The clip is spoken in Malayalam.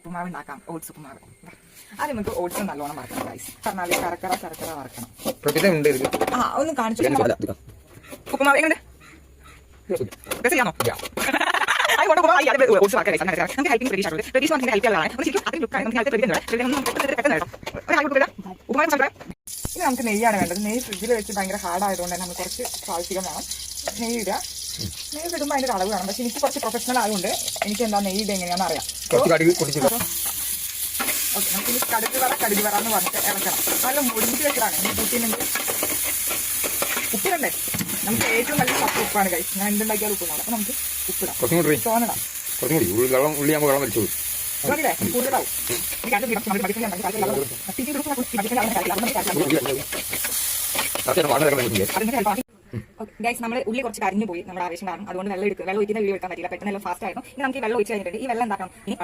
ഉപ്പുമാവ് ഉണ്ടാക്കാം. ഓട്സ് ഉപ്പുമാവ്. ആദ്യം നമുക്ക് ഓട്സ് നല്ലോണം വറക്കണം ഗൈസ്. പറഞ്ഞാൽ ശർക്കര വറക്കണം. ഒന്ന് കാണിച്ചു. ഉപ്പുമാവ് എങ്ങനെ ചെയ്യാമോ? ഓട്സ് വറക്കാം. നമുക്ക് ഹെൽപ്പിംഗ് പ്രതീക്ഷ ഹെൽപ്പ് ചെയ്യാനാണ്. ഇനി നമുക്ക് നെയ്യാണ് വേണ്ടത്. നെയ്യ് ഫ്രിഡ്ജിൽ വെച്ച് ഭയങ്കര ഹാർഡ് ആയതുകൊണ്ട് തന്നെ നമുക്ക് കുറച്ച് സാഹസികം വേണം. നെയ്യ് ഇടുക. നെയ്യ് ഇടുമ്പോൾ അതിൻ്റെ അളവ് വേണം. പക്ഷെ എനിക്ക് കുറച്ച് പ്രൊഫഷണൽ ആയതുകൊണ്ട് എനിക്ക് എന്താ നെയ്യ് ഇത് എങ്ങനെയാണെന്ന് അറിയാം. ഓക്കെ, നമുക്ക് ഇനി കടുക് വറ എന്ന് പറഞ്ഞിട്ട് ഇളക്കണം. നല്ല മുടിഞ്ഞ് വെച്ചതാണ്. കൂട്ടിയില്ലെങ്കിൽ ഉപ്പിടണ്ടേ? നമുക്ക് ഏറ്റവും നല്ല ഉപ്പാണ് കഴിച്ച്. ഞാൻ എന്തുണ്ടാക്കിയാലും ഉപ്പ് വേണം. അപ്പൊ നമുക്ക് ഉപ്പിടാം. തോന്നണം കൂടുതലാവും. ഗൈസ്, നമ്മൾ ഉള്ളി കുറച്ച് കരിഞ്ഞു പോയി. നമ്മുടെ ആവശ്യം കാരണം അതുകൊണ്ട് വെള്ളം ഒഴിക്കുന്ന വീഡിയോ എടുക്കാൻ പറ്റില്ല. പെട്ടെന്ന് ഫാസ്റ്റ് ആയിരുന്നു. ഇനി നമുക്ക് ഈ വെള്ളം ഒഴിച്ച് കഴിഞ്ഞിട്ടുണ്ട്. ഈ വെള്ളം എന്താക്കണം? ഇനി